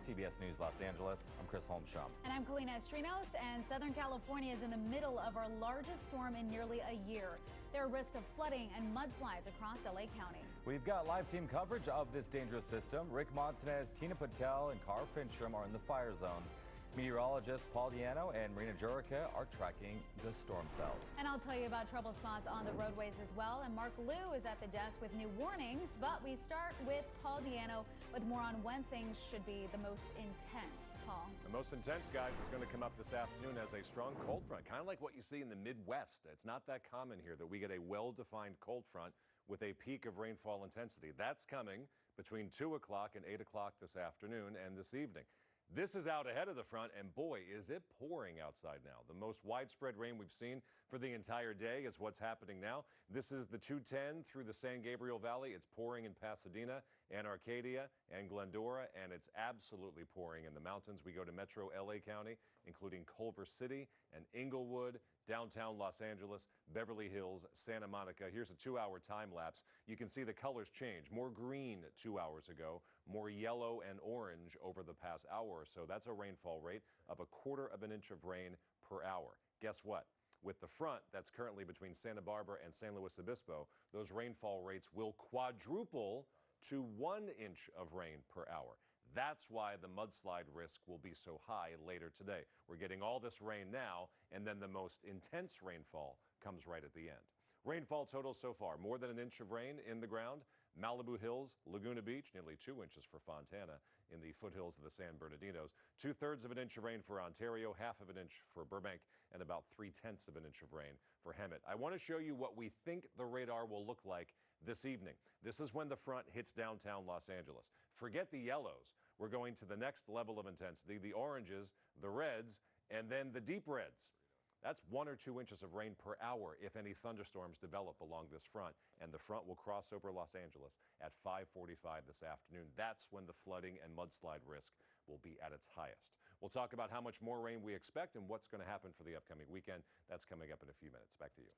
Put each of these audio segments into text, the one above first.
CBS News Los Angeles. I'm Chris Holmsham. And I'm Kalina Estrinos, and Southern California is in the middle of our largest storm in nearly a year. There are risks of flooding and mudslides across LA County. We've got live team coverage of this dangerous system. Rick Montanez, Tina Patel, and Carl Fincham are in the fire zones. Meteorologists Paul Diano and Marina Jurica are tracking the storm cells. And I'll tell you about trouble spots on the roadways as well. And Mark Liu is at the desk with new warnings. But we start with Paul Diano with more on when things should be the most intense. Paul. The most intense, guys, is going to come up this afternoon as a strong cold front, kind of like what you see in the Midwest. It's not that common here that we get a well-defined cold front with a peak of rainfall intensity. That's coming between 2 o'clock and 8 o'clock this afternoon and this evening. This is out ahead of the front, and boy, is it pouring outside now. The most widespread rain we've seen for the entire day is what's happening now. This is the 210 through the San Gabriel Valley. It's pouring in Pasadena and Arcadia and Glendora, and it's absolutely pouring in the mountains. We go to Metro LA County, including Culver City and Inglewood, downtown Los Angeles, Beverly Hills, Santa Monica. Here's a 2-hour time lapse. You can see the colors change. More green 2 hours ago, more yellow and orange over the past hour or so. That's a rainfall rate of 1/4 of an inch of rain per hour. Guess what? With the front that's currently between Santa Barbara and San Luis Obispo, those rainfall rates will quadruple to 1 inch of rain per hour. That's why the mudslide risk will be so high later today. We're getting all this rain now, and then the most intense rainfall comes right at the end. Rainfall totals so far, more than 1 inch of rain in the ground. Malibu Hills, Laguna Beach, nearly 2 inches for Fontana in the foothills of the San Bernardinos. 2/3 of an inch of rain for Ontario, 1/2 of an inch for Burbank, and about 3/10 of an inch of rain for Hemet. I want to show you what we think the radar will look like this evening. This is when the front hits downtown Los Angeles. Forget the yellows. We're going to the next level of intensity, the oranges, the reds, and then the deep reds. That's 1 or 2 inches of rain per hour if any thunderstorms develop along this front, and the front will cross over Los Angeles at 5:45 this afternoon. That's when the flooding and mudslide risk will be at its highest. We'll talk about how much more rain we expect and what's going to happen for the upcoming weekend. That's coming up in a few minutes. Back to you.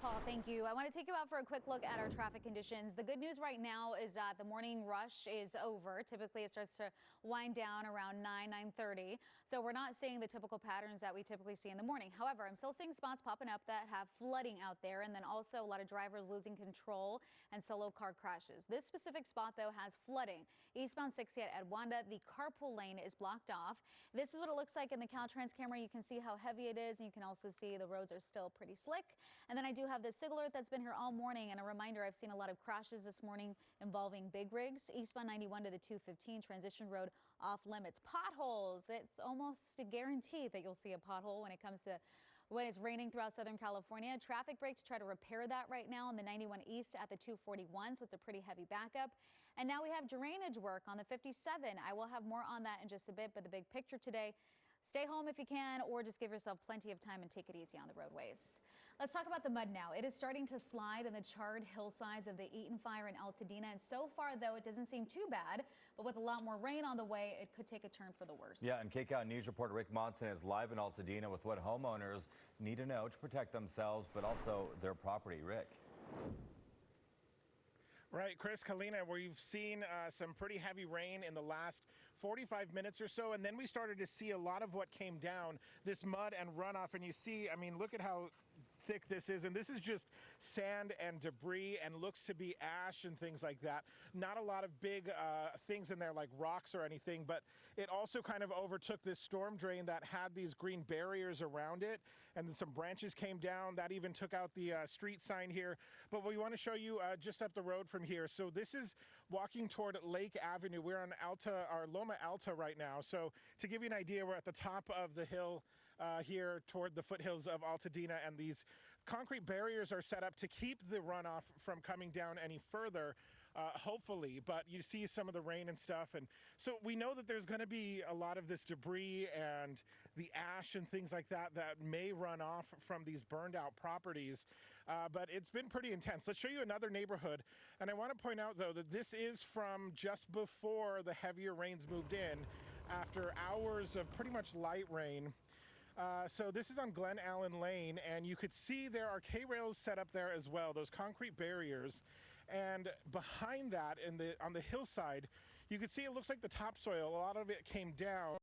Paul, thank you. I want to take you out for a quick look at our traffic conditions. The good news right now is that the morning rush is over. Typically, it starts to wind down around 9:30. So we're not seeing the typical patterns that we typically see in the morning. However, I'm still seeing spots popping up that have flooding out there, and then also a lot of drivers losing control and solo car crashes. This specific spot, though, has flooding. Eastbound 60 at Edwanda, the carpool lane is blocked off. This is what it looks like in the Caltrans camera. You can see how heavy it is, and you can also see the roads are still pretty slick. And then I do have this SIG alert that's been here all morning, and a reminder, I've seen a lot of crashes this morning involving big rigs. Eastbound 91 to the 215 transition road off limits. Potholes. It's almost a guarantee that you'll see a pothole when it's raining throughout Southern California. Traffic breaks try to repair that right now on the 91 East at the 241, so it's a pretty heavy backup. And now we have drainage work on the 57. I will have more on that in just a bit, but the big picture today, stay home if you can, or just give yourself plenty of time and take it easy on the roadways. Let's talk about the mud now. It is starting to slide in the charred hillsides of the Eaton Fire in Altadena, and so far, though, it doesn't seem too bad, but with a lot more rain on the way, it could take a turn for the worse. Yeah, and Kcal News reporter Rick Montanez is live in Altadena with what homeowners need to know to protect themselves, but also their property. Rick. Right, Chris, Kalina, we've seen some pretty heavy rain in the last 45 minutes or so, and then we started to see a lot of what came down, this mud and runoff, and you see, I mean, look at how thick this is, and this is just sand and debris and looks to be ash and things like that. Not a lot of big things in there like rocks or anything, but it also kind of overtook this storm drain that had these green barriers around it, and then some branches came down. That even took out the street sign here. But we want to show you just up the road from here. So this is walking toward Lake Avenue. We're on Loma Alta right now. So to give you an idea, we're at the top of the hill here toward the foothills of Altadena, and these concrete barriers are set up to keep the runoff from coming down any further, hopefully, but you see some of the rain and stuff, and so we know that there's going to be a lot of this debris and the ash and things like that that may run off from these burned out properties, but it's been pretty intense. Let's show you another neighborhood, and I want to point out, though, that this is from just before the heavier rains moved in, after hours of pretty much light rain. So this is on Glen Allen Lane, and you could see there are K-rails set up there as well, those concrete barriers. And behind that, on the hillside, You can see it looks like the topsoil, a lot of it came down.